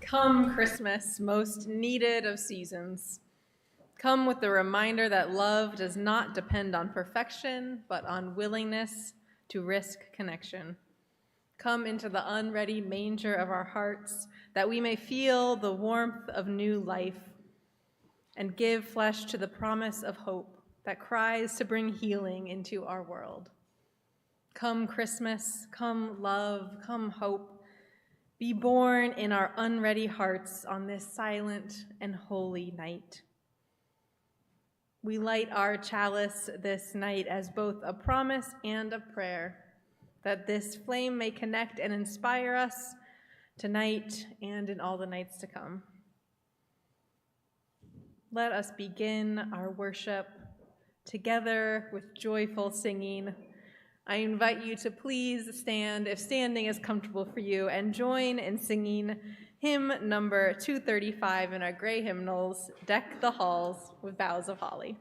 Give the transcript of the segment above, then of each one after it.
Come, Christmas, most needed of seasons. Come with the reminder that love does not depend on perfection, but on willingness to risk connection. Come into the unready manger of our hearts, that we may feel the warmth of new life and give flesh to the promise of hope that cries to bring healing into our world. Come, Christmas, come, love, come, hope. Be born in our unready hearts on this silent and holy night. We light our chalice this night as both a promise and a prayer, that this flame may connect and inspire us tonight and in all the nights to come. Let us begin our worship together with joyful singing. I invite you to please stand, if standing is comfortable for you, and join in singing hymn number 235 in our gray hymnals, Deck the Halls with Boughs of Holly.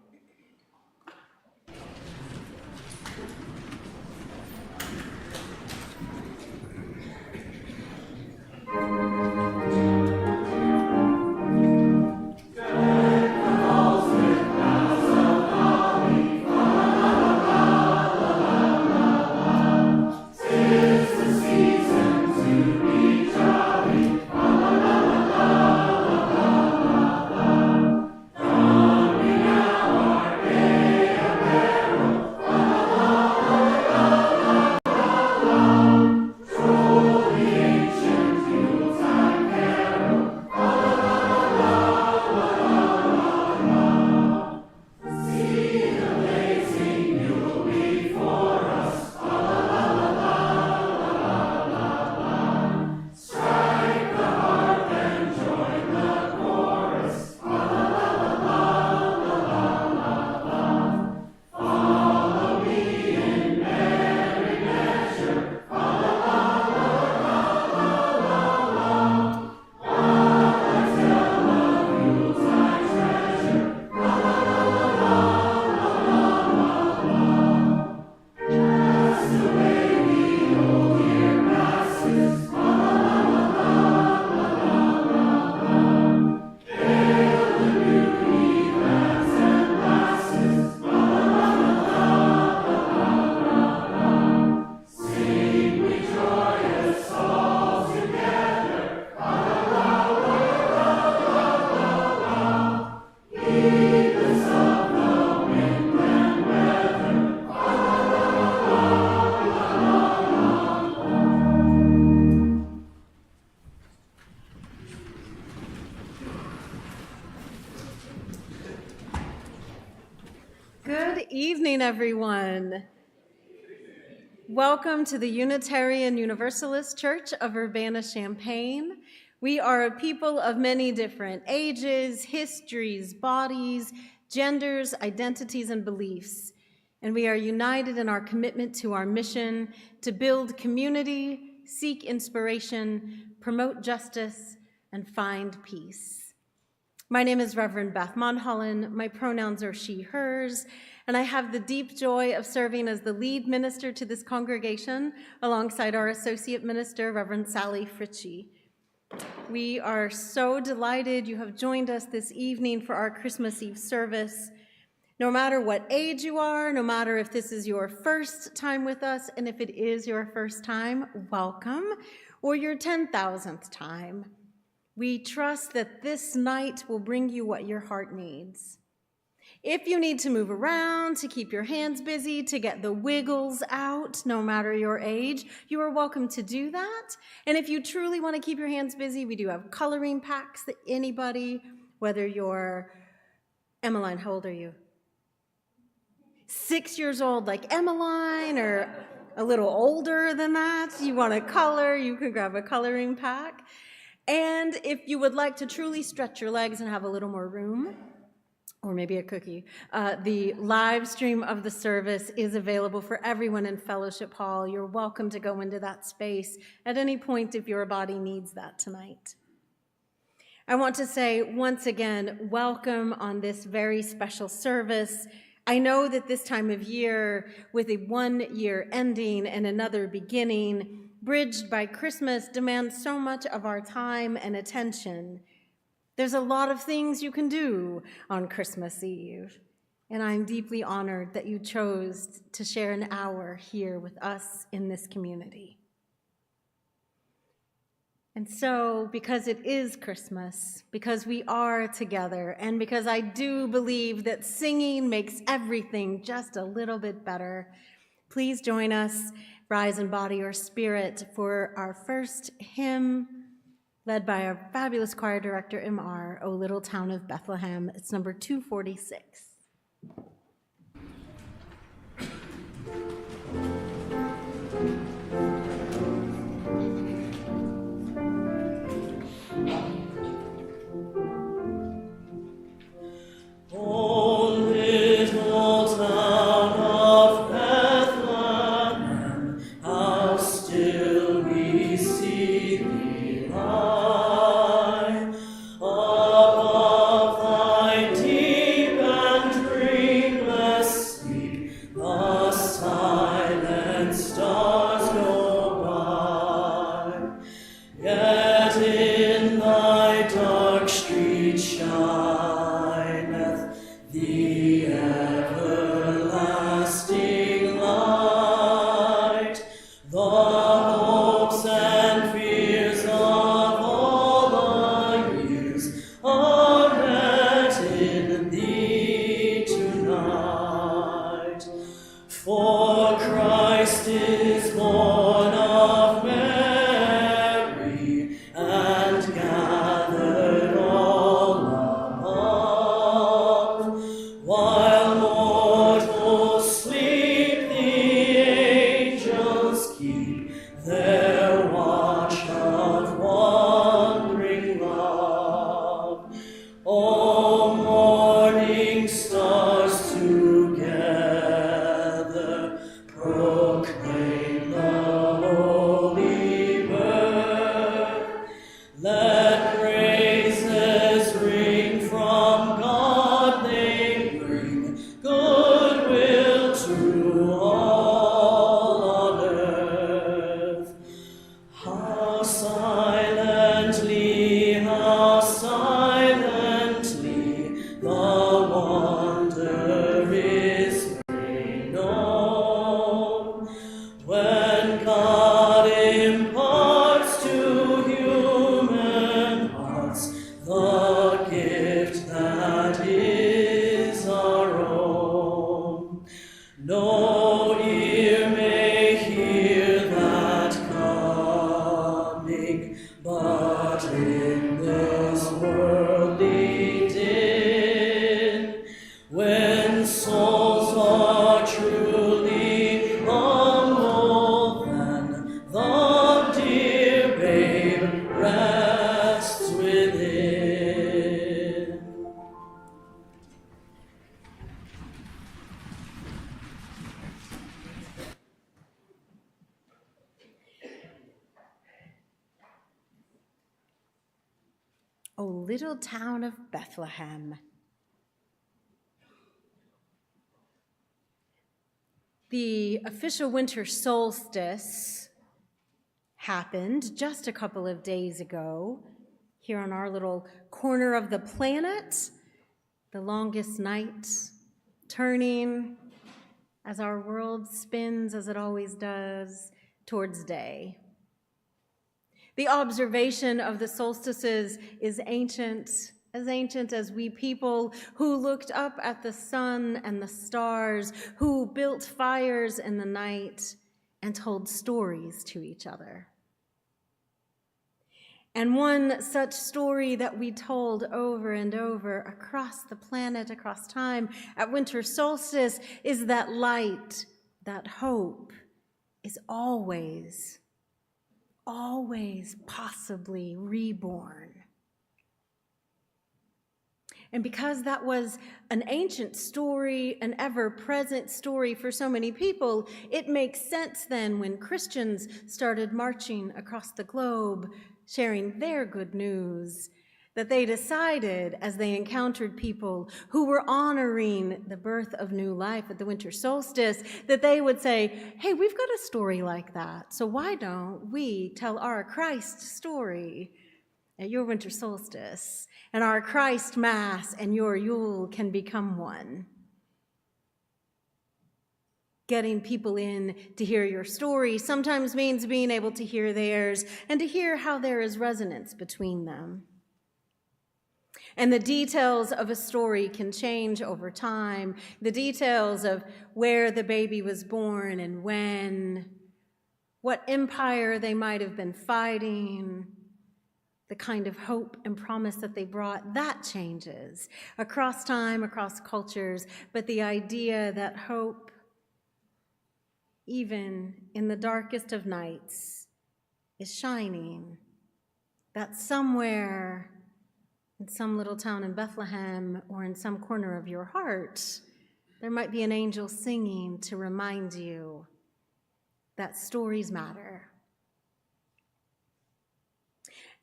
evening, everyone. Welcome to the Unitarian Universalist Church of Urbana-Champaign. We are a people of many different ages, histories, bodies, genders, identities, and beliefs. And we are united in our commitment to our mission to build community, seek inspiration, promote justice, and find peace. My name is Reverend Beth Monholland. My pronouns are she, hers, and I have the deep joy of serving as the lead minister to this congregation alongside our associate minister, Reverend Sally Fritchie. We are so delighted you have joined us this evening for our Christmas Eve service. No matter what age you are, no matter if this is your first time with us, and if it is your first time, welcome, or your 10,000th time. We trust that this night will bring you what your heart needs. If you need to move around, to keep your hands busy, to get the wiggles out, no matter your age, you are welcome to do that. And if you truly want to keep your hands busy, we do have coloring packs that anybody, whether you're, Emmeline, how old are you? 6 years old like Emmeline, or a little older than that, you want to color, you can grab a coloring pack. And if you would like to truly stretch your legs and have a little more room, or maybe a cookie, the live stream of the service is available for everyone in Fellowship Hall. You're welcome to go into that space at any point if your body needs that tonight. I want to say once again, welcome on this very special service. I know that this time of year, with a 1 year ending and another beginning, bridged by Christmas, demands so much of our time and attention. There's a lot of things you can do on Christmas Eve, and I'm deeply honored that you chose to share an hour here with us in this community. And so, because it is Christmas, because we are together, and because I do believe that singing makes everything just a little bit better, please join us, rise in body or spirit, for our first hymn, led by our fabulous choir director, M.R., O Little Town of Bethlehem. It's number 246. But in this worldly din, little town of Bethlehem. The official winter solstice happened just a couple of days ago here on our little corner of the planet, the longest night turning as our world spins, as it always does, towards day. The observation of the solstices is ancient as we people who looked up at the sun and the stars, who built fires in the night and told stories to each other. And one such story that we told over and over across the planet, across time, at winter solstice is that light, that hope is always possibly reborn. And because that was an ancient story, an ever-present story for so many people, it makes sense then when Christians started marching across the globe, sharing their good news, that they decided as they encountered people who were honoring the birth of new life at the winter solstice, that they would say, hey, we've got a story like that, so why don't we tell our Christ story at your winter solstice, and our Christ Mass and your Yule can become one. Getting people in to hear your story sometimes means being able to hear theirs and to hear how there is resonance between them. And the details of a story can change over time. The details of where the baby was born and when, what empire they might have been fighting, the kind of hope and promise that they brought, that changes across time, across cultures. But the idea that hope, even in the darkest of nights, is shining, that somewhere in some little town in Bethlehem or in some corner of your heart, there might be an angel singing to remind you that stories matter.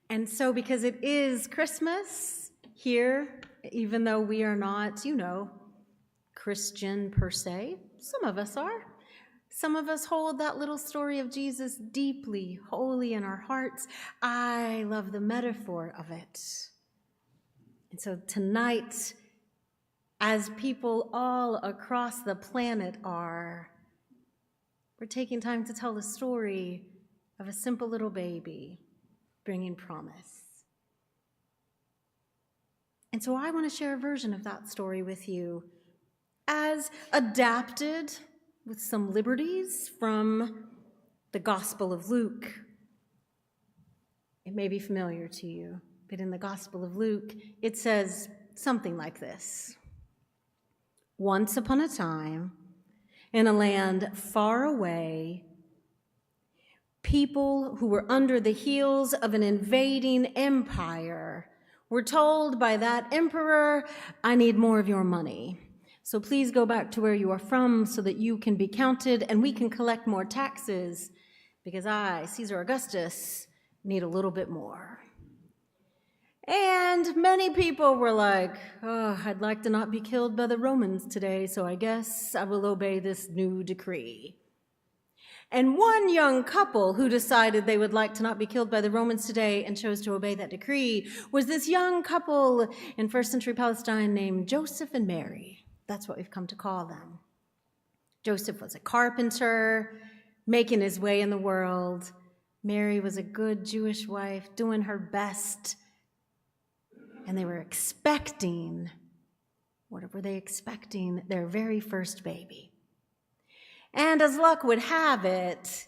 And so because it is Christmas here, even though we are not, Christian per se, some of us are. Some of us hold that little story of Jesus deeply, wholly in our hearts. I love the metaphor of it. And so tonight, as people all across the planet are, we're taking time to tell the story of a simple little baby bringing promise. And so I want to share a version of that story with you as adapted with some liberties from the Gospel of Luke. It may be familiar to you, but in the Gospel of Luke, it says something like this. Once upon a time, in a land far away, people who were under the heels of an invading empire were told by that emperor, I need more of your money. So please go back to where you are from so that you can be counted and we can collect more taxes because I, Caesar Augustus, need a little bit more. And many people were like, I'd like to not be killed by the Romans today, so I guess I will obey this new decree. And one young couple who decided they would like to not be killed by the Romans today and chose to obey that decree was this young couple in first century Palestine named Joseph and Mary. That's what we've come to call them. Joseph was a carpenter, making his way in the world. Mary was a good Jewish wife, doing her best. And they were expecting, what were they expecting? Their very first baby. And as luck would have it,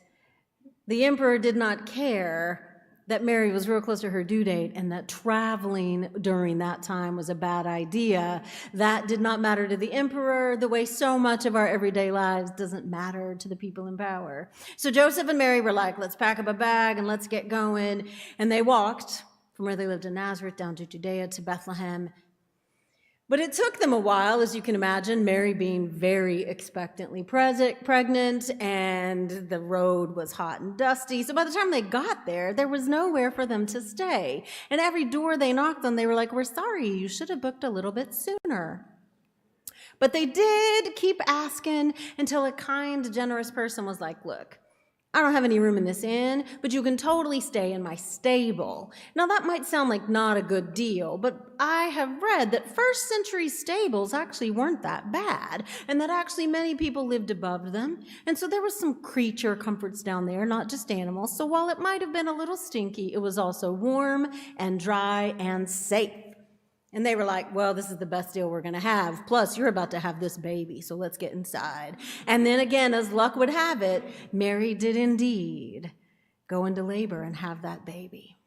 the emperor did not care that Mary was real close to her due date and that traveling during that time was a bad idea. That did not matter to the emperor the way so much of our everyday lives doesn't matter to the people in power. So Joseph and Mary were like, let's pack up a bag and let's get going. And they walked from where they lived in Nazareth down to Judea to Bethlehem. But it took them a while, as you can imagine, Mary being very expectantly pregnant, and the road was hot and dusty. So by the time they got there, there was nowhere for them to stay. And every door they knocked on, they were like, "We're sorry, you should have booked a little bit sooner." But they did keep asking until a kind, generous person was like, "Look, I don't have any room in this inn, but you can totally stay in my stable." Now, that might sound like not a good deal, but I have read that first century stables actually weren't that bad, and that actually many people lived above them. And so there was some creature comforts down there, not just animals. So while it might have been a little stinky, it was also warm and dry and safe. And they were like, "Well, this is the best deal we're going to have. Plus, you're about to have this baby, so let's get inside." And then again, as luck would have it, Mary did indeed go into labor and have that baby.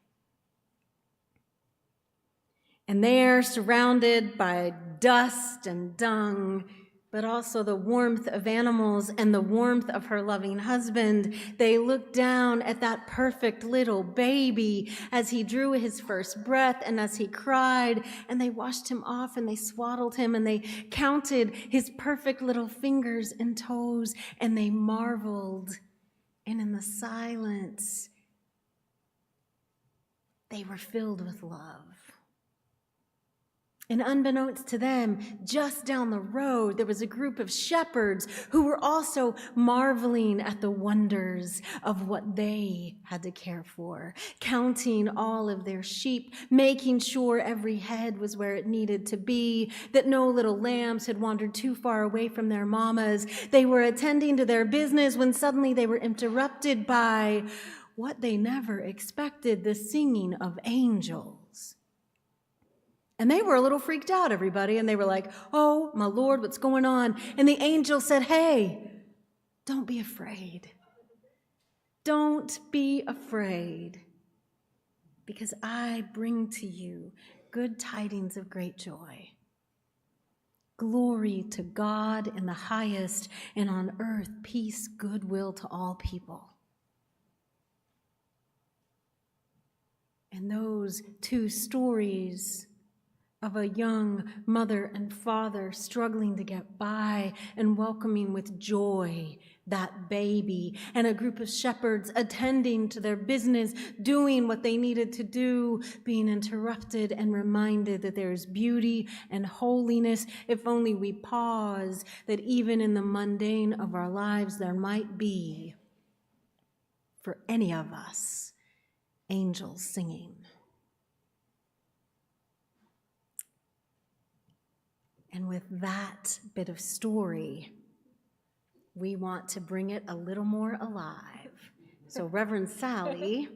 And there, surrounded by dust and dung, but also the warmth of animals and the warmth of her loving husband, they looked down at that perfect little baby as he drew his first breath and as he cried, and they washed him off and they swaddled him and they counted his perfect little fingers and toes, and they marveled. And in the silence, they were filled with love. And unbeknownst to them, just down the road, there was a group of shepherds who were also marveling at the wonders of what they had to care for, counting all of their sheep, making sure every head was where it needed to be, that no little lambs had wandered too far away from their mamas. They were attending to their business when suddenly they were interrupted by what they never expected, the singing of angels. And they were a little freaked out, everybody, and they were like, "Oh, my Lord, what's going on?" And the angel said, "Hey, don't be afraid. Don't be afraid, because I bring to you good tidings of great joy. Glory to God in the highest, and on earth peace, goodwill to all people." And those two stories of a young mother and father struggling to get by and welcoming with joy that baby, and a group of shepherds attending to their business, doing what they needed to do, being interrupted and reminded that there is beauty and holiness if only we pause, that even in the mundane of our lives there might be, for any of us, angels singing. And with that bit of story, we want to bring it a little more alive. So Reverend Sally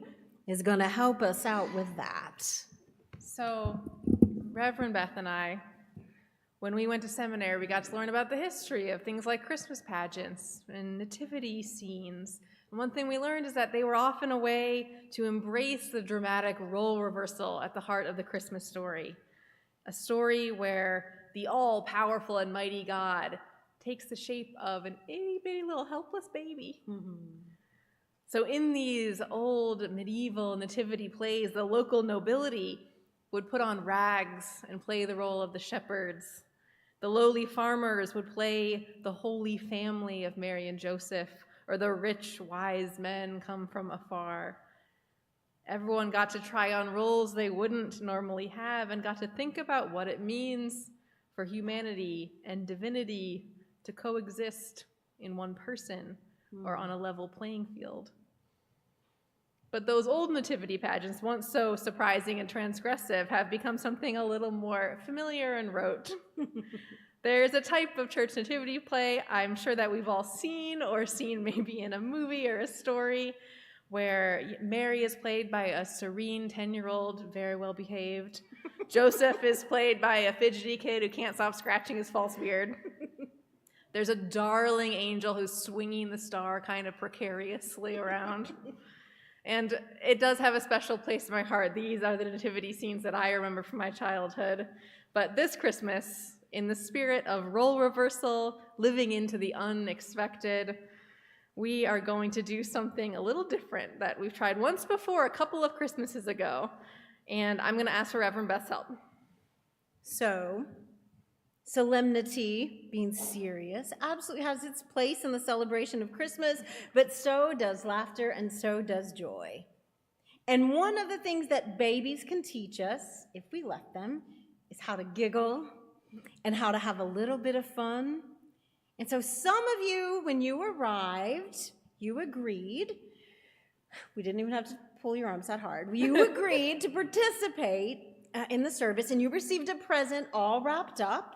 is going to help us out with that. So Reverend Beth and I, when we went to seminary, we got to learn about the history of things like Christmas pageants and nativity scenes. And one thing we learned is that they were often a way to embrace the dramatic role reversal at the heart of the Christmas story. A story where the all-powerful and mighty God takes the shape of an itty-bitty little helpless baby. So in these old medieval nativity plays, the local nobility would put on rags and play the role of the shepherds. The lowly farmers would play the holy family of Mary and Joseph, or the rich, wise men come from afar. Everyone got to try on roles they wouldn't normally have and got to think about what it means for humanity and divinity to coexist in one person or on a level playing field. But those old nativity pageants, once so surprising and transgressive, have become something a little more familiar and rote. There's a type of church nativity play I'm sure that we've all seen or seen maybe in a movie or a story, where Mary is played by a serene 10-year-old, very well behaved. Joseph is played by a fidgety kid who can't stop scratching his false beard. There's a darling angel who's swinging the star kind of precariously around. And it does have a special place in my heart. These are the nativity scenes that I remember from my childhood. But this Christmas, in the spirit of role reversal, living into the unexpected, we are going to do something a little different that we've tried once before a couple of Christmases ago. And I'm going to ask for Reverend Beth's help. So, Solemnity, being serious, absolutely has its place in the celebration of Christmas, but so does laughter and so does joy. And one of the things that babies can teach us, if we let them, is how to giggle and how to have a little bit of fun. And so some of you, when you arrived, you agreed. We didn't even have to pull your arms that hard. You agreed to participate in the service, and you received a present all wrapped up,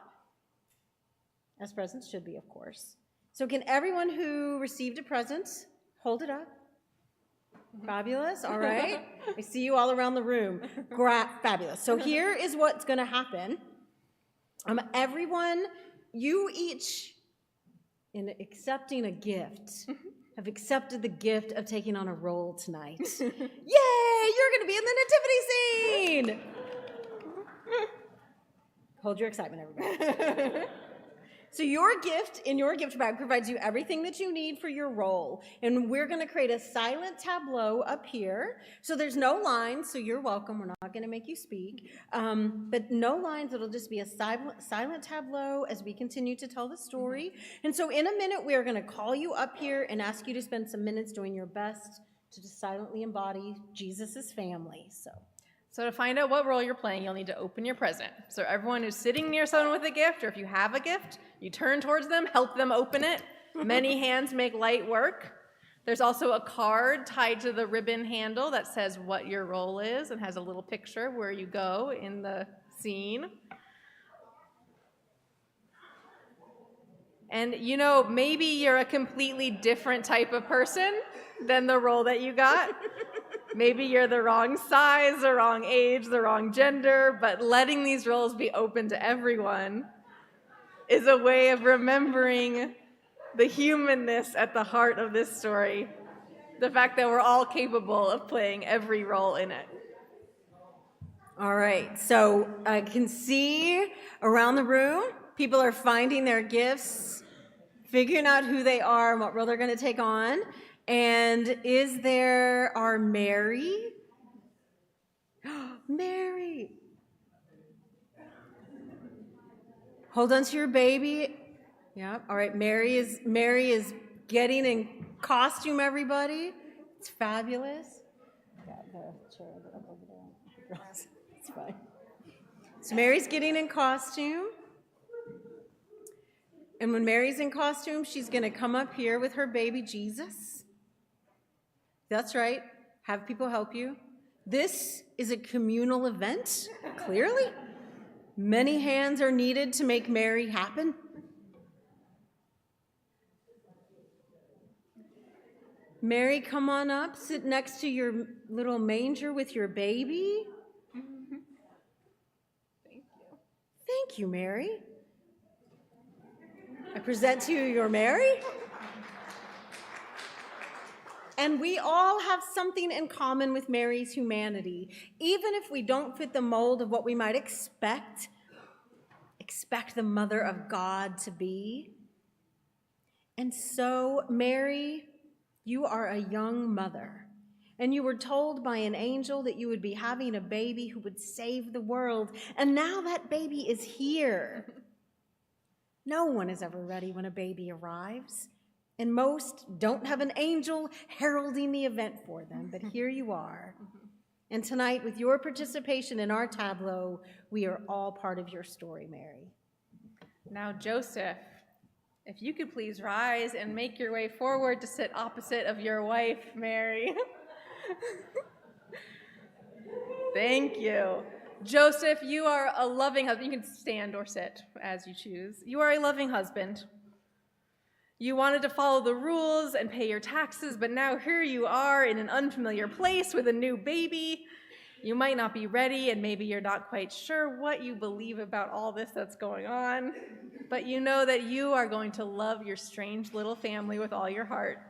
as presents should be, of course. So can everyone who received a present hold it up? Fabulous, all right. I see you all around the room. Fabulous. So here is what's going to happen. Everyone, you each, in accepting a gift, have accepted the gift of taking on a role tonight. Yay, you're going to be in the nativity scene. Hold your excitement, everybody. So your gift in your gift bag provides you everything that you need for your role. And we're going to create a silent tableau up here. So there's no lines, so you're welcome. We're not going to make you speak. But no lines. It'll just be a silent tableau as we continue to tell the story. And so in a minute, we're going to call you up here and ask you to spend some minutes doing your best to just silently embody Jesus' family. So to find out what role you're playing, you'll need to open your present. So everyone who's sitting near someone with a gift, or if you have a gift, you turn towards them, help them open it. Many hands make light work. There's also a card tied to the ribbon handle that says what your role is and has a little picture where you go in the scene. And you know, maybe you're a completely different type of person than the role that you got. Maybe you're the wrong size, the wrong age, the wrong gender, but letting these roles be open to everyone is a way of remembering the humanness at the heart of this story, the fact that we're all capable of playing every role in it. All right, so I can see around the room, people are finding their gifts, figuring out who they are and what role they're going to take on. And is there our Mary? Mary. Hold on to your baby. Yeah. All right. Mary is getting in costume, everybody. It's fabulous. Got the chair up over there. It's fine. So Mary's getting in costume. And when Mary's in costume, she's going to come up here with her baby Jesus. That's right. Have people help you. This is a communal event, clearly. Many hands are needed to make Mary happen. Mary, come on up. Sit next to your little manger with your baby. Thank you. Thank you, Mary. I present to you your Mary. And we all have something in common with Mary's humanity. Even if we don't fit the mold of what we might expect the mother of God to be. And so, Mary, you are a young mother. And you were told by an angel that you would be having a baby who would save the world. And now that baby is here. No one is ever ready when a baby arrives. And most don't have an angel heralding the event for them, but here you are. And tonight, with your participation in our tableau, we are all part of your story, Mary. Now, Joseph, if you could please rise and make your way forward to sit opposite of your wife, Mary. Thank you. Joseph, you are a loving husband. You can stand or sit as you choose. You are a loving husband. You wanted to follow the rules and pay your taxes, but now here you are in an unfamiliar place with a new baby. You might not be ready, and maybe you're not quite sure what you believe about all this that's going on, but you know that you are going to love your strange little family with all your heart.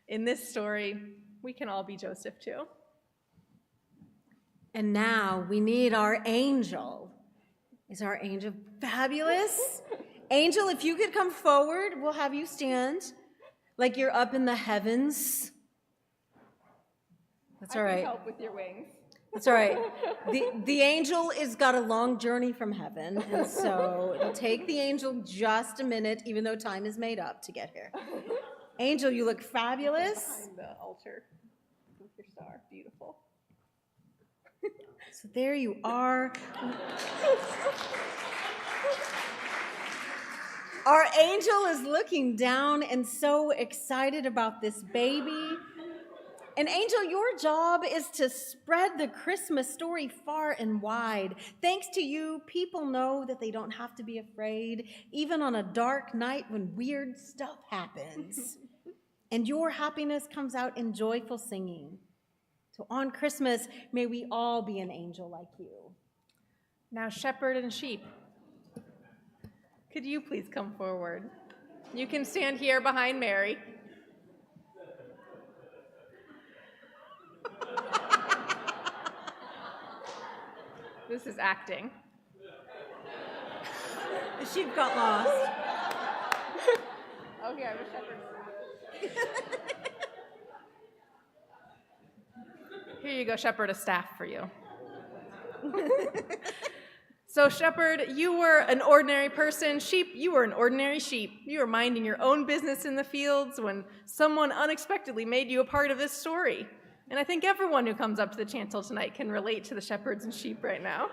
In this story, we can all be Joseph too. And now we need our angel. Is our angel fabulous? Angel, if you could come forward, we'll have you stand like you're up in the heavens. That's all right. I can help with your wings. That's all right. The angel has got a long journey from heaven, and so it'll take the angel just a minute, even though time is made up to get here. Angel, you look fabulous. Behind the altar with your star. Beautiful. So there you are. Our angel is looking down and so excited about this baby. And Angel, your job is to spread the Christmas story far and wide. Thanks to you, people know that they don't have to be afraid, even on a dark night when weird stuff happens. And your happiness comes out in joyful singing. So on Christmas, may we all be an angel like you. Now, shepherd and sheep, could you please come forward? You can stand here behind Mary. This is acting. The sheep got lost. Okay, I'm a shepherd. Here you go, shepherd, a staff for you. So, shepherd, you were an ordinary person. Sheep, you were an ordinary sheep. You were minding your own business in the fields when someone unexpectedly made you a part of this story. And I think everyone who comes up to the chancel tonight can relate to the shepherds and sheep right now.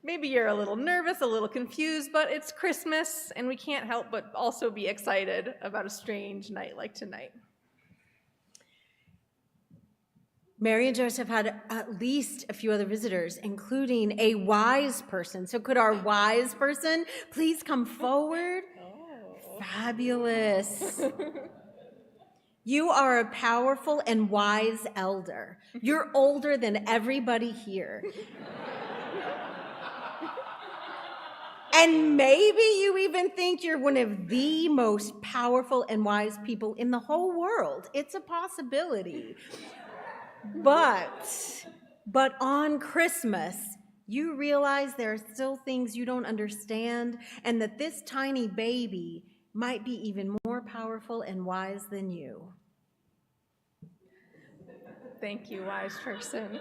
Maybe you're a little nervous, a little confused, but it's Christmas, and we can't help but also be excited about a strange night like tonight. Mary and Joseph had at least a few other visitors, including a wise person. So could our wise person please come forward? Oh. Fabulous. You are a powerful and wise elder. You're older than everybody here. And maybe you even think you're one of the most powerful and wise people in the whole world. It's a possibility. But on Christmas, you realize there are still things you don't understand, and that this tiny baby might be even more powerful and wise than you. Thank you, wise person.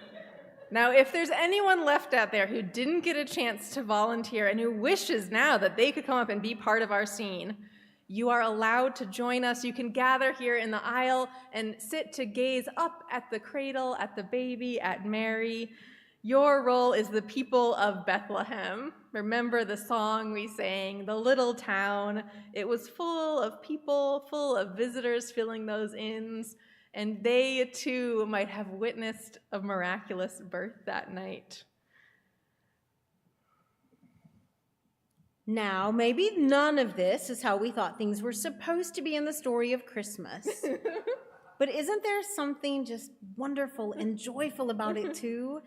Now, if there's anyone left out there who didn't get a chance to volunteer and who wishes now that they could come up and be part of our scene, you are allowed to join us. You can gather here in the aisle and sit to gaze up at the cradle, at the baby, at Mary. Your role is the people of Bethlehem. Remember the song we sang, The Little Town. It was full of people, full of visitors filling those inns, and they too might have witnessed a miraculous birth that night. Now, maybe none of this is how we thought things were supposed to be in the story of Christmas. But isn't there something just wonderful and joyful about it too?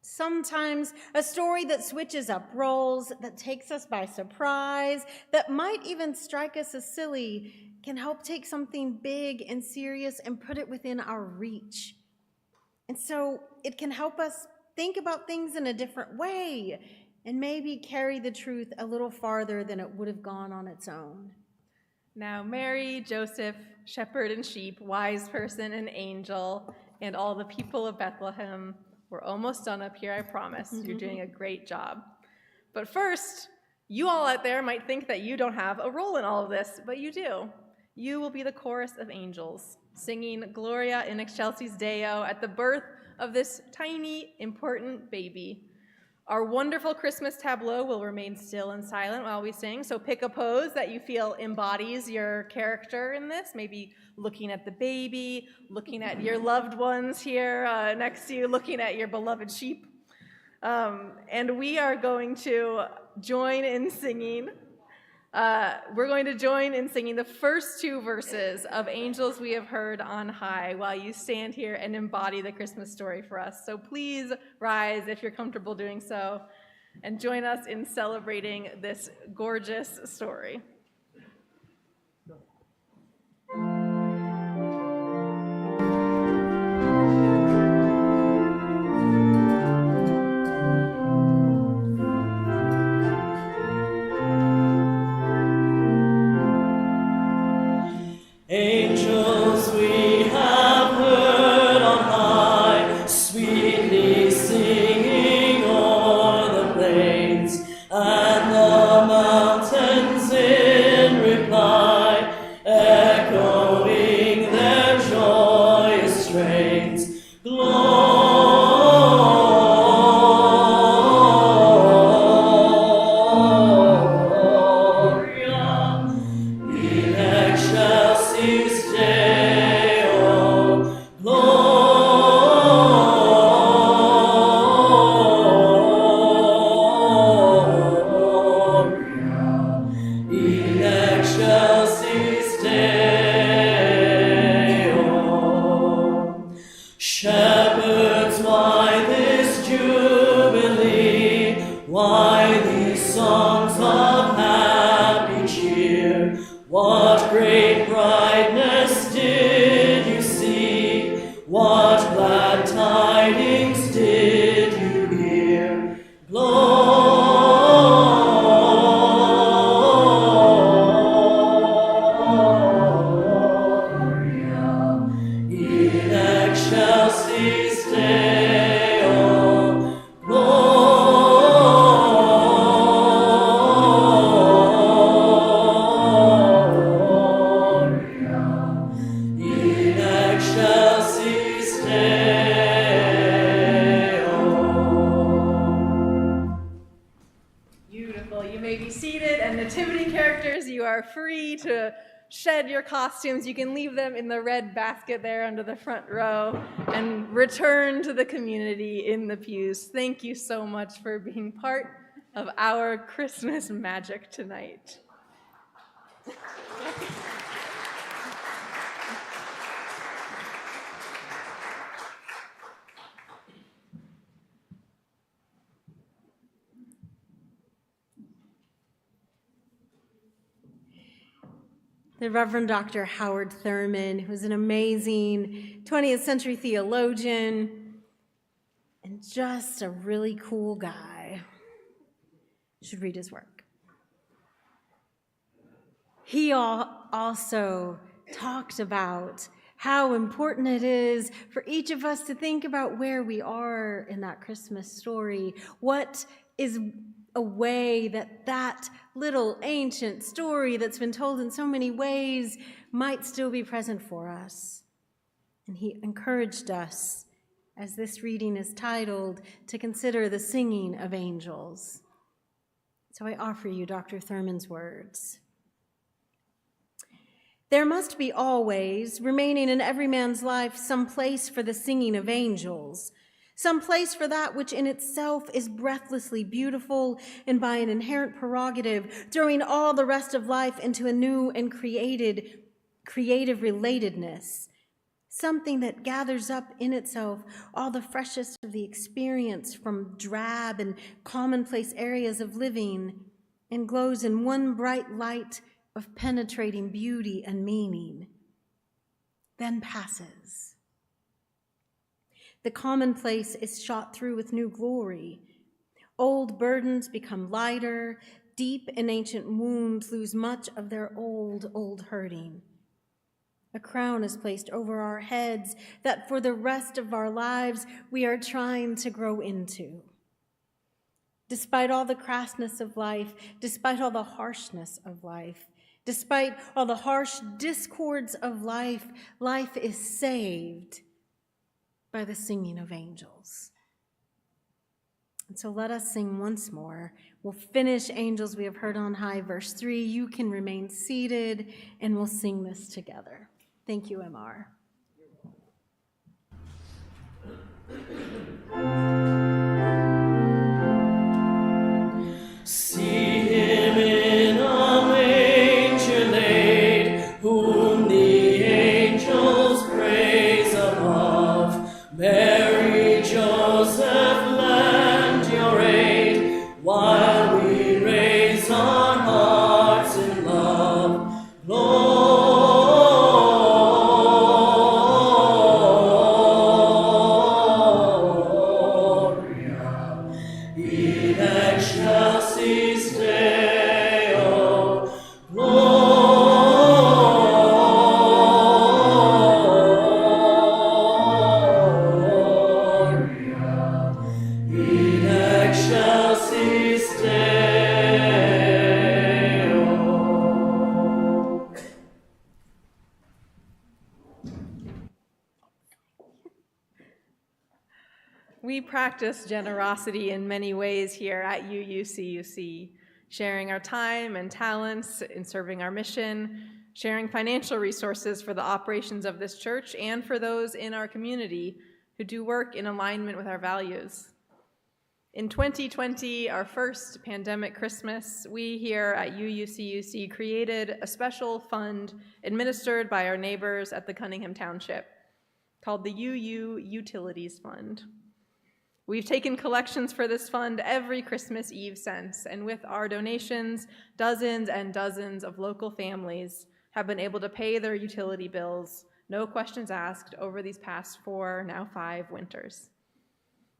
Sometimes a story that switches up roles, that takes us by surprise, that might even strike us as silly, can help take something big and serious and put it within our reach. And so it can help us think about things in a different way, and maybe carry the truth a little farther than it would have gone on its own. Now, Mary, Joseph, shepherd and sheep, wise person and angel, and all the people of Bethlehem, we're almost done up here, I promise. You're doing a great job. But first, you all out there might think that you don't have a role in all of this, but you do. You will be the chorus of angels, singing Gloria in Excelsis Deo at the birth of this tiny, important baby. Our wonderful Christmas tableau will remain still and silent while we sing, so pick a pose that you feel embodies your character in this, maybe looking at the baby, looking at your loved ones here next to you, looking at your beloved sheep. And we are going to join in singing. We're going to join in singing the first two verses of Angels We Have Heard on High while you stand here and embody the Christmas story for us. So please rise if you're comfortable doing so and join us in celebrating this gorgeous story. Angels we have heard on high, sweet cry these songs of happy cheer? What great brightness did you see? What glad tidings did you hear? Gloria in excelsis Deo. Gloria in excelsis Deo. Beautiful. You may be seated, and nativity characters, you are free to shed your costumes. You can leave them in the red basket there under the front row and return to the community in the pews. Thank you so much for being part of our Christmas magic tonight. The Reverend Dr. Howard Thurman, who was an amazing 20th century theologian and just a really cool guy. You should read his work. He also talked about how important it is for each of us to think about where we are in that Christmas story. What is a way that little ancient story that's been told in so many ways might still be present for us. And he encouraged us, as this reading is titled, to consider the singing of angels. So I offer you Dr. Thurman's words. There must be always, remaining in every man's life, some place for the singing of angels, some place for that which in itself is breathlessly beautiful and by an inherent prerogative, throwing all the rest of life into a new and creative relatedness, something that gathers up in itself all the freshest of the experience from drab and commonplace areas of living and glows in one bright light of penetrating beauty and meaning, then passes. The commonplace is shot through with new glory. Old burdens become lighter. Deep and ancient wounds lose much of their old hurting. A crown is placed over our heads that for the rest of our lives we are trying to grow into. Despite all the crassness of life, despite all the harshness of life, despite all the harsh discords of life, life is saved by the singing of angels. And so let us sing once more. We'll finish Angels We Have Heard on High, verse 3. You can remain seated, and we'll sing this together. Thank you, MR. See him in a manger laid, whom the angels praise above. Mary, Joseph, lend your aid, while we raise our hearts in love. Gloria in excelsis Deo. Gloria in excelsis Deo. We practice generosity in many ways here at UUCUC, sharing our time and talents in serving our mission, sharing financial resources for the operations of this church and for those in our community who do work in alignment with our values. In 2020, our first pandemic Christmas, we here at UUCUC created a special fund administered by our neighbors at the Cunningham Township called the UU Utilities Fund. We've taken collections for this fund every Christmas Eve since, and with our donations, dozens and dozens of local families have been able to pay their utility bills, no questions asked, over these past 4, now 5 winters,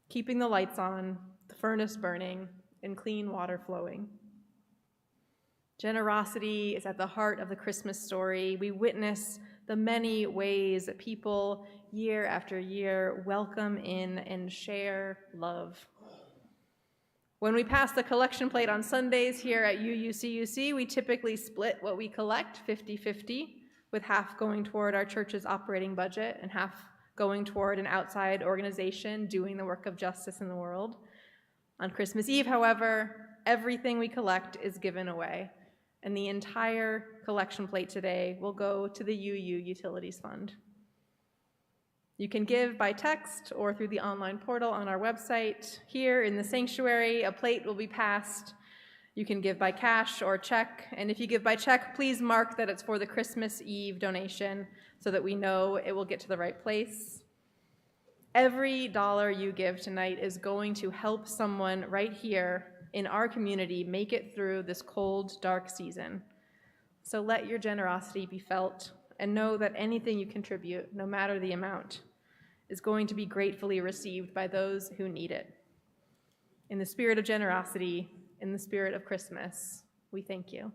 keeping the lights on, the furnace burning, and clean water flowing. Generosity is at the heart of the Christmas story. We witness the many ways that people, year after year, welcome in and share love. When we pass the collection plate on Sundays here at UUCUC, we typically split what we collect 50-50, with half going toward our church's operating budget and half going toward an outside organization doing the work of justice in the world. On Christmas Eve, however, everything we collect is given away, and the entire collection plate today will go to the UU Utilities Fund. You can give by text or through the online portal on our website. Here in the sanctuary, a plate will be passed. You can give by cash or check, and if you give by check, please mark that it's for the Christmas Eve donation so that we know it will get to the right place. Every dollar you give tonight is going to help someone right here in our community make it through this cold, dark season. So let your generosity be felt, and know that anything you contribute, no matter the amount, is going to be gratefully received by those who need it. In the spirit of generosity, in the spirit of Christmas, we thank you.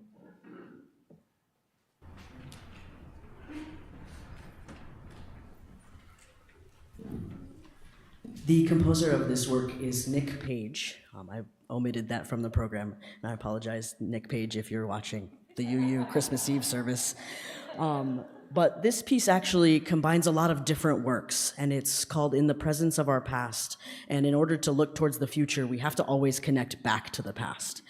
The composer of this work is Nick Page. I omitted that from the program, and I apologize, Nick Page, if you're watching the UU Christmas Eve service. But this piece actually combines a lot of different works, and it's called In the Presence of Our Past. And in order to look towards the future, we have to always connect back to the past.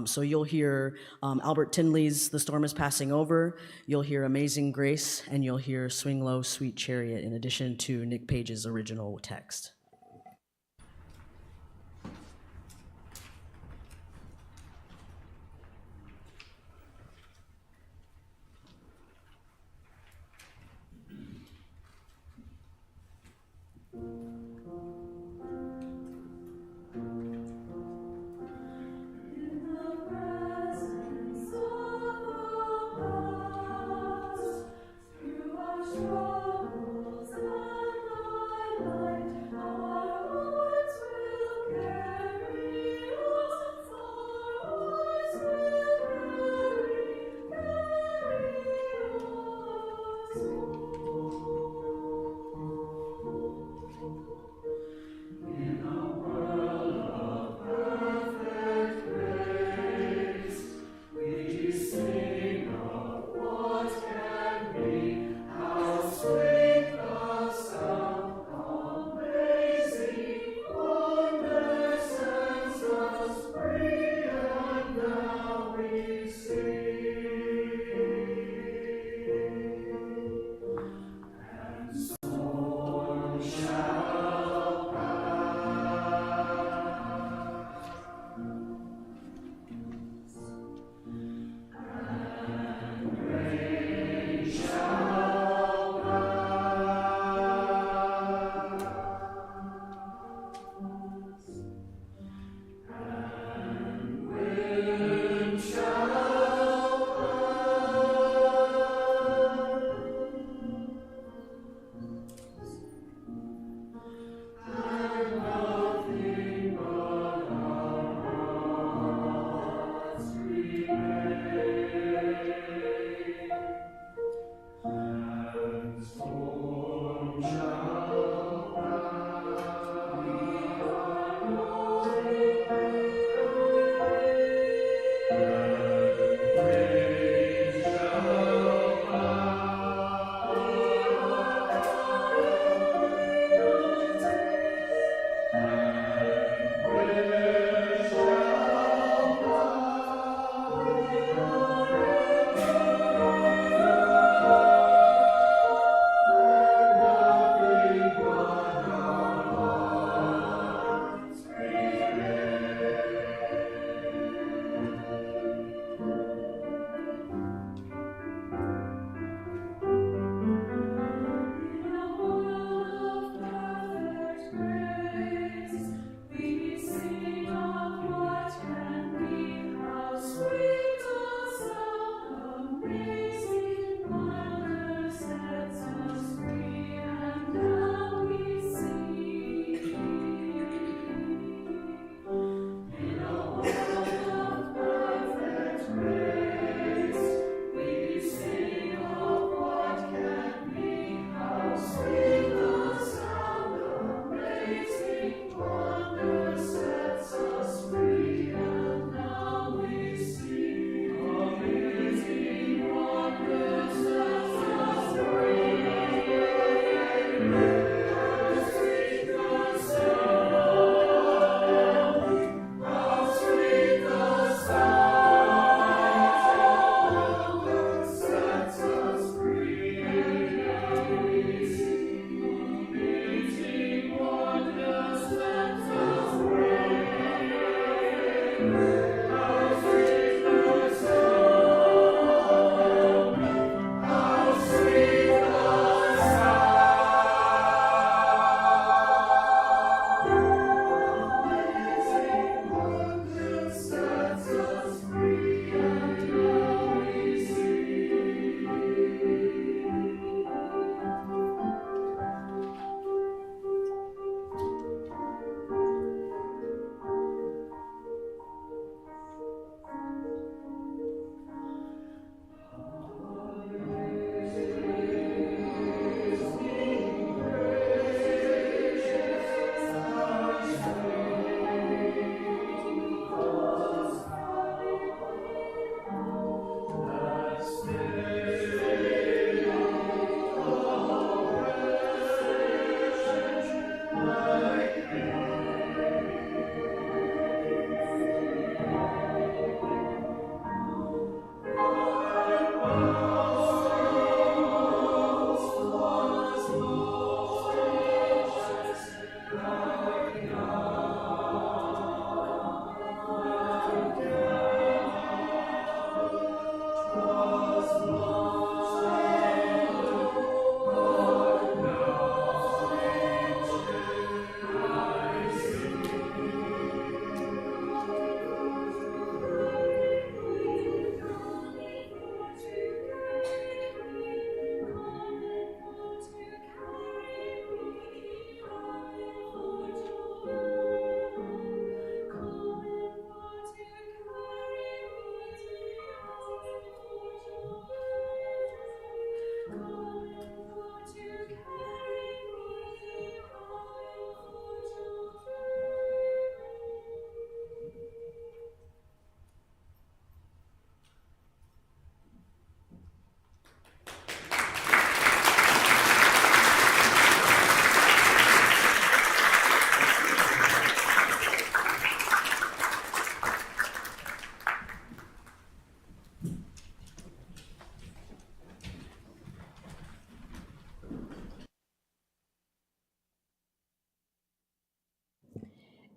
So you'll hear Albert Tinley's The Storm is Passing Over, you'll hear Amazing Grace, and you'll hear Swing Low, Sweet Chariot, in addition to Nick Page's original text. Through our struggles and my light, how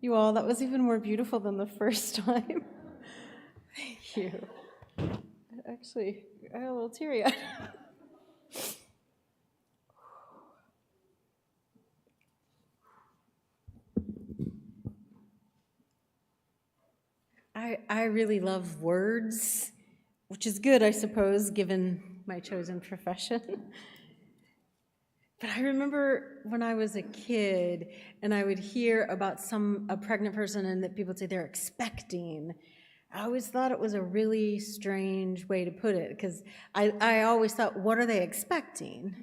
You all, that was even more beautiful than the first time. Thank you. Actually, I got a little teary-eyed. I really love words, which is good, I suppose, given my chosen profession. But I remember when I was a kid and I would hear about a pregnant person and that people would say they're expecting. I always thought it was a really strange way to put it, because I always thought, what are they expecting?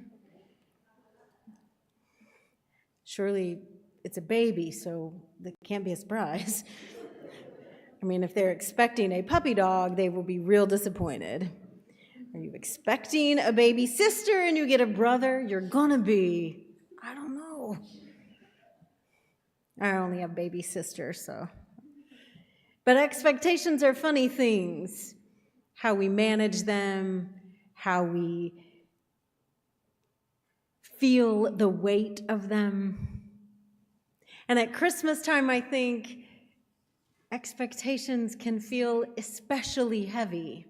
Surely it's a baby, so that can't be a surprise. I mean, if they're expecting a puppy dog, they will be real disappointed. Are you expecting a baby sister and you get a brother? You're gonna be, I don't know. I only have baby sisters, so. But expectations are funny things. How we manage them, how we feel the weight of them. And at Christmas time, I think expectations can feel especially heavy.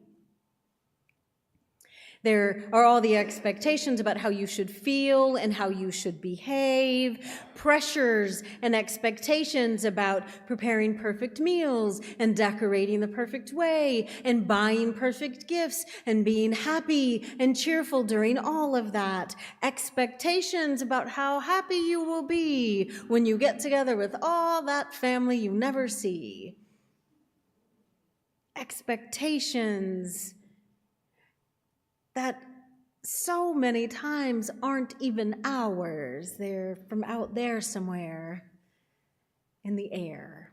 There are all the expectations about how you should feel and how you should behave, pressures and expectations about preparing perfect meals and decorating the perfect way and buying perfect gifts and being happy and cheerful during all of that. Expectations about how happy you will be when you get together with all that family you never see. Expectations that so many times aren't even ours. They're from out there somewhere in the air.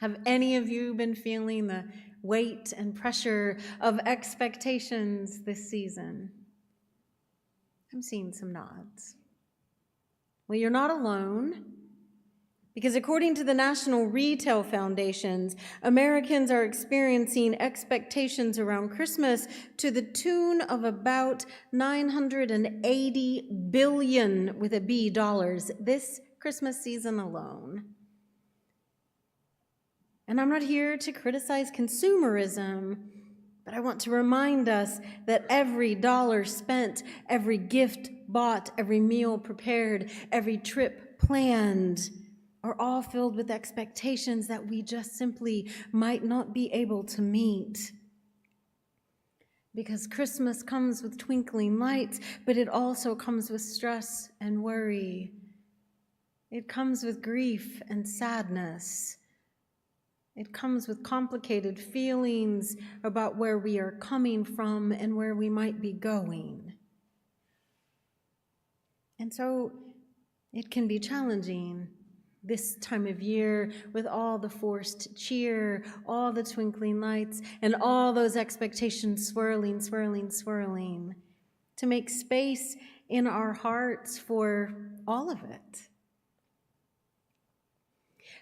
Have any of you been feeling the weight and pressure of expectations this season? I'm seeing some nods. Well, you're not alone. Because according to the National Retail Foundations, Americans are experiencing expectations around Christmas to the tune of about $980 billion with a B dollars this Christmas season alone. And I'm not here to criticize consumerism, but I want to remind us that every dollar spent, every gift bought, every meal prepared, every trip planned are all filled with expectations that we just simply might not be able to meet. Because Christmas comes with twinkling lights, but it also comes with stress and worry. It comes with grief and sadness. It comes with complicated feelings about where we are coming from and where we might be going. And so it can be challenging this time of year with all the forced cheer, all the twinkling lights, and all those expectations swirling, swirling, swirling, to make space in our hearts for all of it.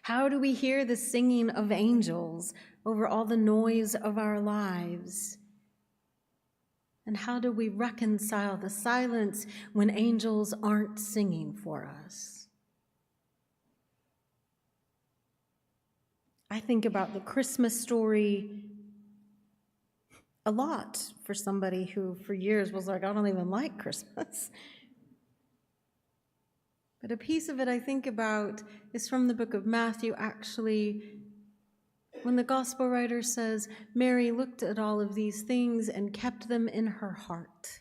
How do we hear the singing of angels over all the noise of our lives? And how do we reconcile the silence when angels aren't singing for us? I think about the Christmas story a lot for somebody who for years was like, I don't even like Christmas. But a piece of it I think about is from the book of Matthew, actually, when the gospel writer says, Mary looked at all of these things and kept them in her heart.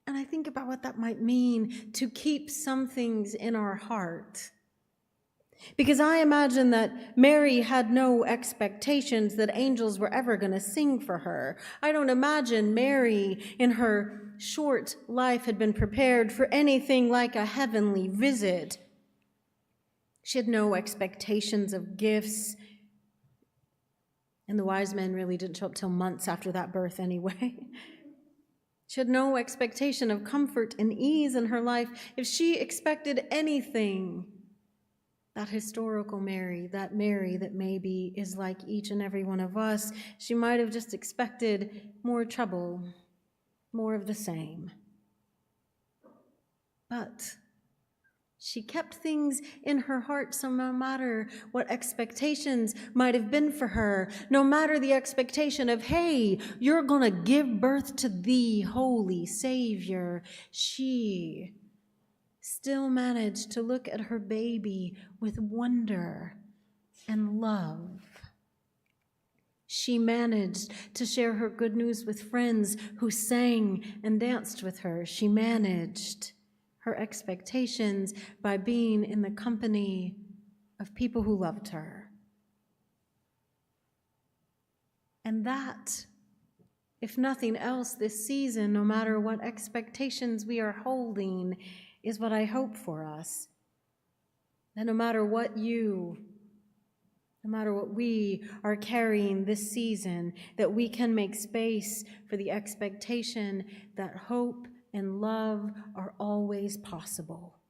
And I think about what that might mean to keep some things in our heart. Because I imagine that Mary had no expectations that angels were ever going to sing for her. I don't imagine Mary in her short life had been prepared for anything like a heavenly visit. She had no expectations of gifts. And the wise men really didn't show up till months after that birth anyway. She had no expectation of comfort and ease in her life. If she expected anything, that historical Mary that maybe is like each and every one of us, she might have just expected more trouble, more of the same. But She kept things in her heart, so no matter what expectations might have been for her, no matter the expectation of, hey, you're going to give birth to the Holy Savior, she still managed to look at her baby with wonder and love. She managed to share her good news with friends who sang and danced with her. She managed her expectations by being in the company of people who loved her. And that, if nothing else this season, no matter what expectations we are holding, is what I hope for us. That no matter what we are carrying this season, that we can make space for the expectation that hope and love are always possible.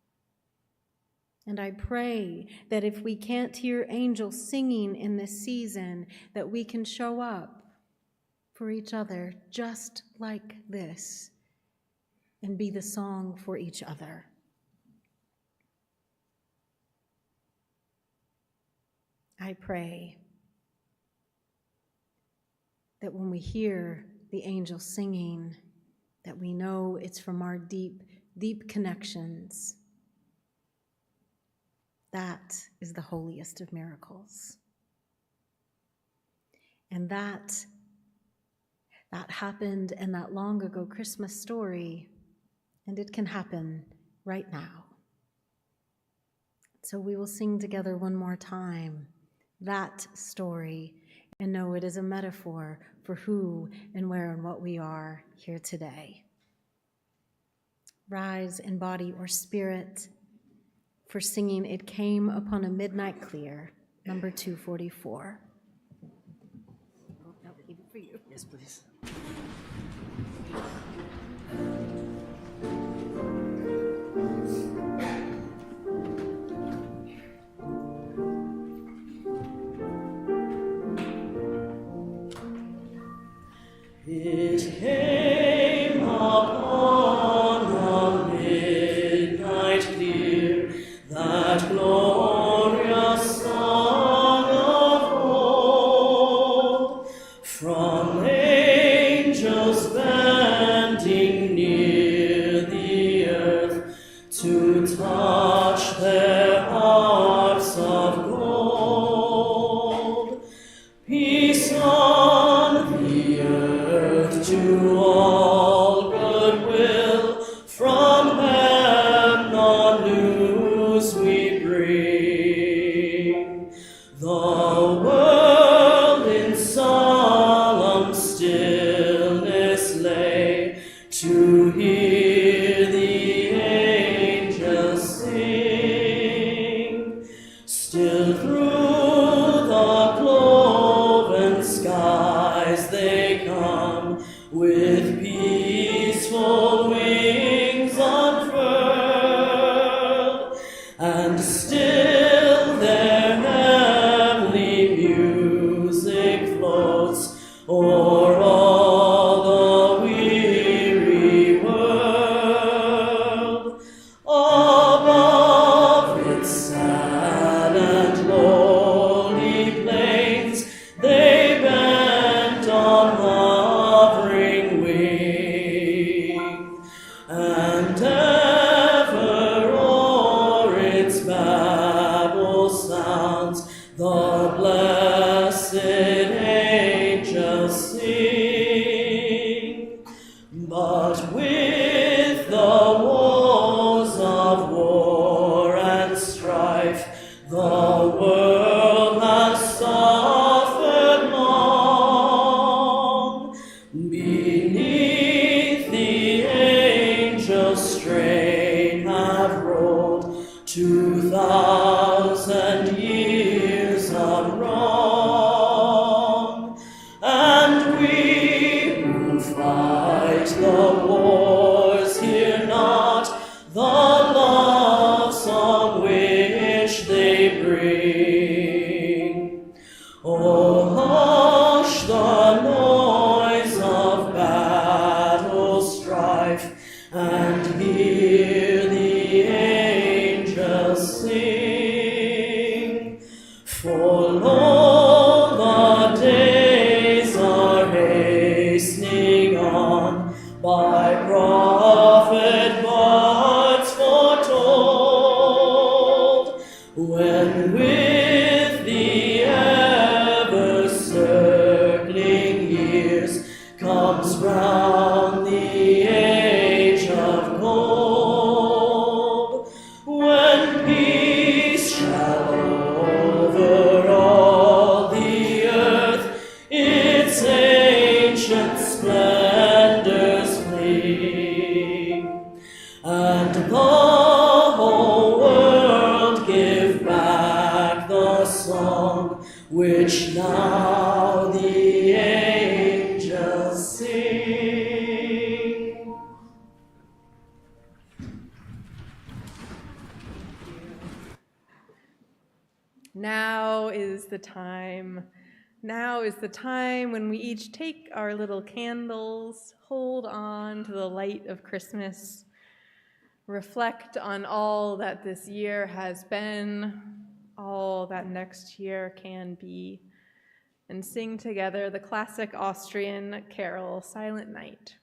And I pray that if we can't hear angels singing in this season, that we can show up for each other just like this and be the song for each other. I pray that when we hear the angels singing, that we know it's from our deep, deep connections. That is the holiest of miracles. And that happened in that long ago Christmas story, and it can happen right now. So we will sing together one more time that story, and know it is a metaphor for who and where and what we are here today. Rise in body or spirit for singing It Came Upon a Midnight Clear, number 244. I'll keep it for you. Yes, please. It came upon a midnight clear, that glorious song of old, from angels bending near the earth to touch their harps of gold. Peace on the earth to all goodwill, from heaven the news we bring. The world in solemn stillness lay to hear the angels sing. Still through the cloven skies they come, with peaceful wings unfurled, and still their heavenly music floats o'er all the weary world. Above its sad and lonely plains they bent on hovering wing, and ever o'er its babel sounds the blessed angels sing. But with the woes of war and strife, the world has suffered long. Beneath the angels' strain have rolled 2,000 years of wrong, and we who fight the wars hear not the love song which they bring. Oh, hush the noise of battle strife, and hear the angels the time. Now is the time when we each take our little candles, hold on to the light of Christmas, reflect on all that this year has been, all that next year can be, and sing together the classic Austrian carol, Silent Night.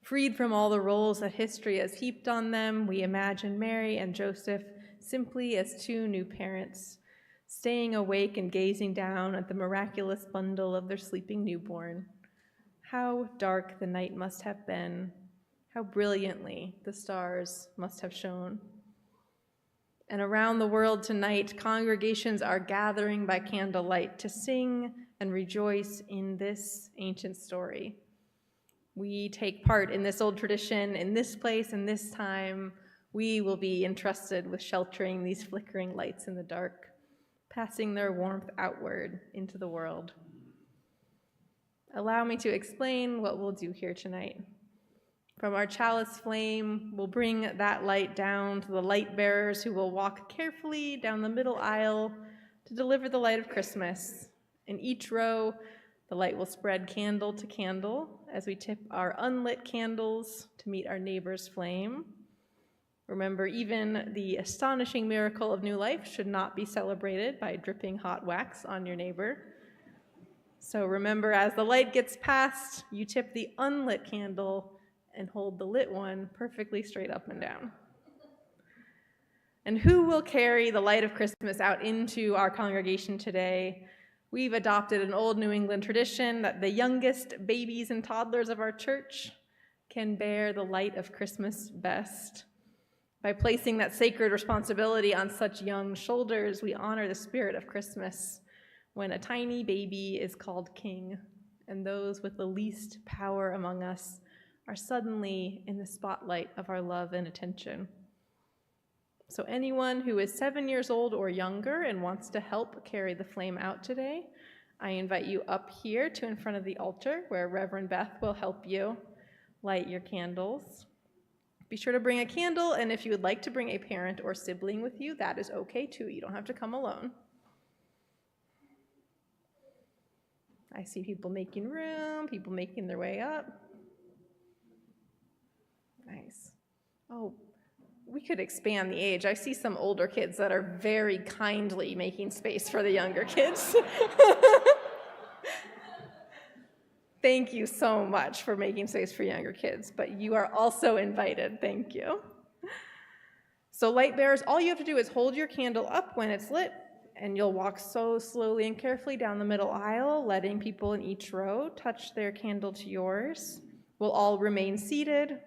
Freed from all the roles that history has heaped on them, we imagine Mary and Joseph simply as two new parents, staying awake and gazing down at the miraculous bundle of their sleeping newborn. How dark the night must have been, how brilliantly the stars must have shone. And around the world tonight, congregations are gathering by candlelight to sing and rejoice in this ancient story. We take part in this old tradition in this place and this time. We will be entrusted with sheltering these flickering lights in the dark, passing their warmth outward into the world. Allow me to explain what we'll do here tonight. From our chalice flame, we'll bring that light down to the light bearers who will walk carefully down the middle aisle to deliver the light of Christmas. In each row, the light will spread candle to candle as we tip our unlit candles to meet our neighbor's flame. Remember, even the astonishing miracle of new life should not be celebrated by dripping hot wax on your neighbor. So remember, as the light gets passed, you tip the unlit candle and hold the lit one perfectly straight up and down. And who will carry the light of Christmas out into our congregation today? We've adopted an old New England tradition that the youngest babies and toddlers of our church can bear the light of Christmas best. By placing that sacred responsibility on such young shoulders, we honor the spirit of Christmas when a tiny baby is called king, and those with the least power among us are suddenly in the spotlight of our love and attention. So anyone who is 7 years old or younger and wants to help carry the flame out today, I invite you up here to in front of the altar where Reverend Beth will help you light your candles. Be sure to bring a candle, and if you would like to bring a parent or sibling with you, that is okay too. You don't have to come alone. I see people making room, people making their way up. Nice. Oh, we could expand the age. I see some older kids that are very kindly making space for the younger kids. Thank you so much for making space for younger kids, but you are also invited. Thank you. So light bearers, all you have to do is hold your candle up when it's lit, and you'll walk so slowly and carefully down the middle aisle, letting people in each row touch their candle to yours. We'll all remain seated.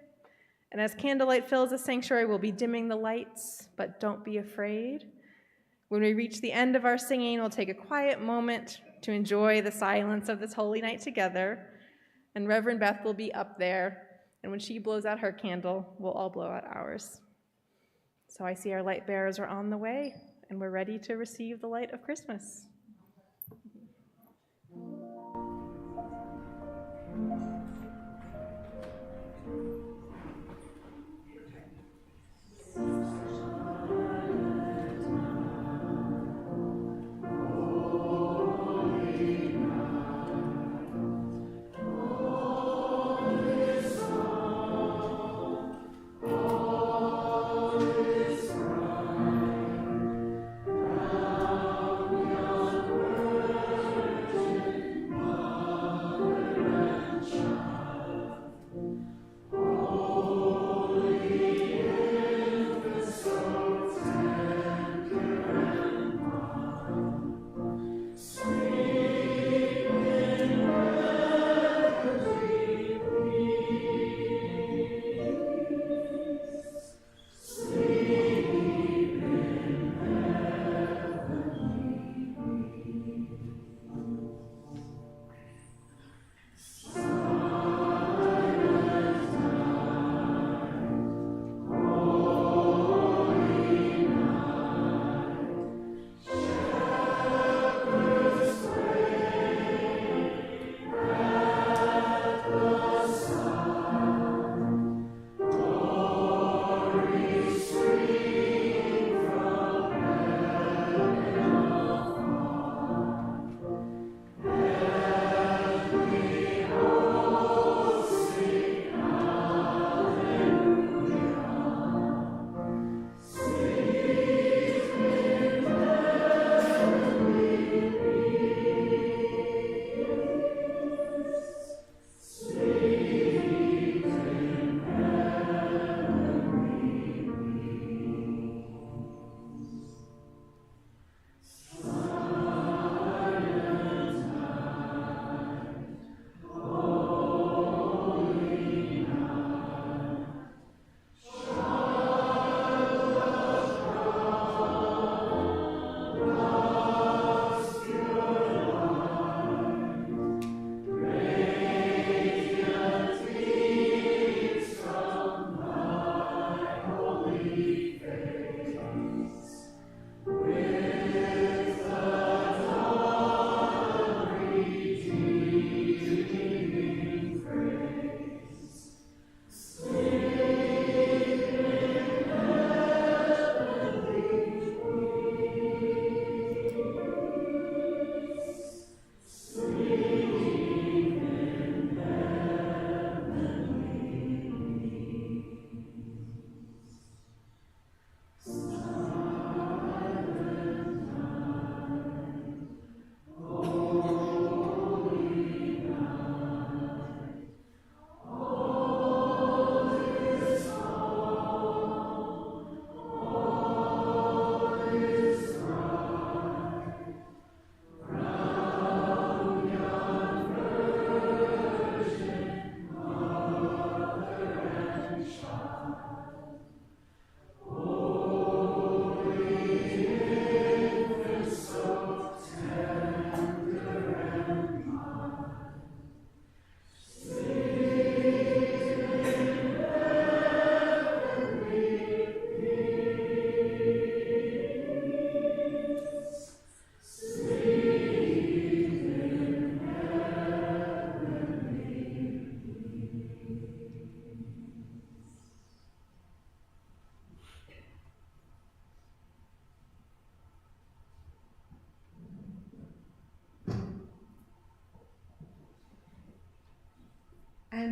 And as candlelight fills the sanctuary, we'll be dimming the lights, but don't be afraid. When we reach the end of our singing, we'll take a quiet moment to enjoy the silence of this holy night together. And Reverend Beth will be up there, and when she blows out her candle, we'll all blow out ours. So I see our light bearers are on the way, and we're ready to receive the light of Christmas.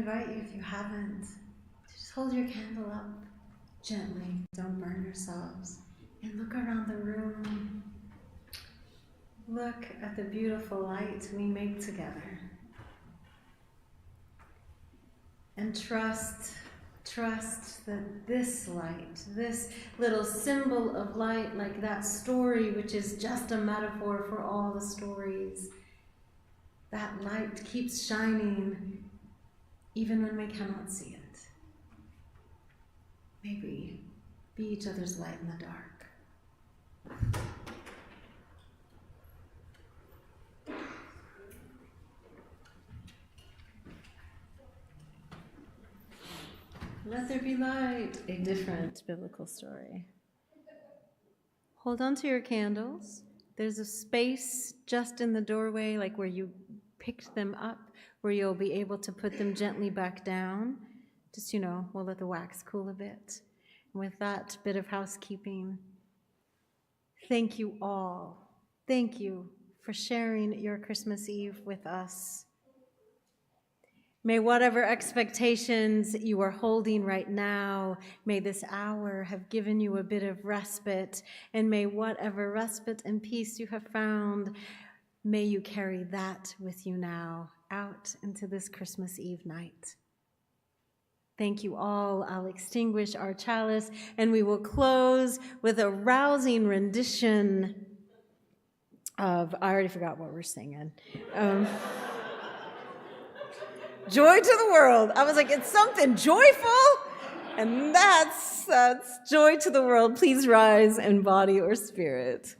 invite you, if you haven't, to just hold your candle up gently. Don't burn yourselves. And look around the room. Look at the beautiful light we make together. And trust that this light, this little symbol of light, like that story, which is just a metaphor for all the stories, that light keeps shining even when we cannot see it. May we be each other's light in the dark. Let there be light, a different biblical story. Hold on to your candles. There's a space just in the doorway, like where you picked them up, where you'll be able to put them gently back down. Just, we'll let the wax cool a bit. And with that bit of housekeeping, thank you all. Thank you for sharing your Christmas Eve with us. May whatever expectations you are holding right now, may this hour have given you a bit of respite, and may whatever respite and peace you have found, may you carry that with you now out into this Christmas Eve night. Thank you all. I'll extinguish our chalice, and we will close with a rousing rendition of, I already forgot what we're singing. Joy to the world. I was like, it's something joyful, and that's joy to the world. Please rise in body or spirit.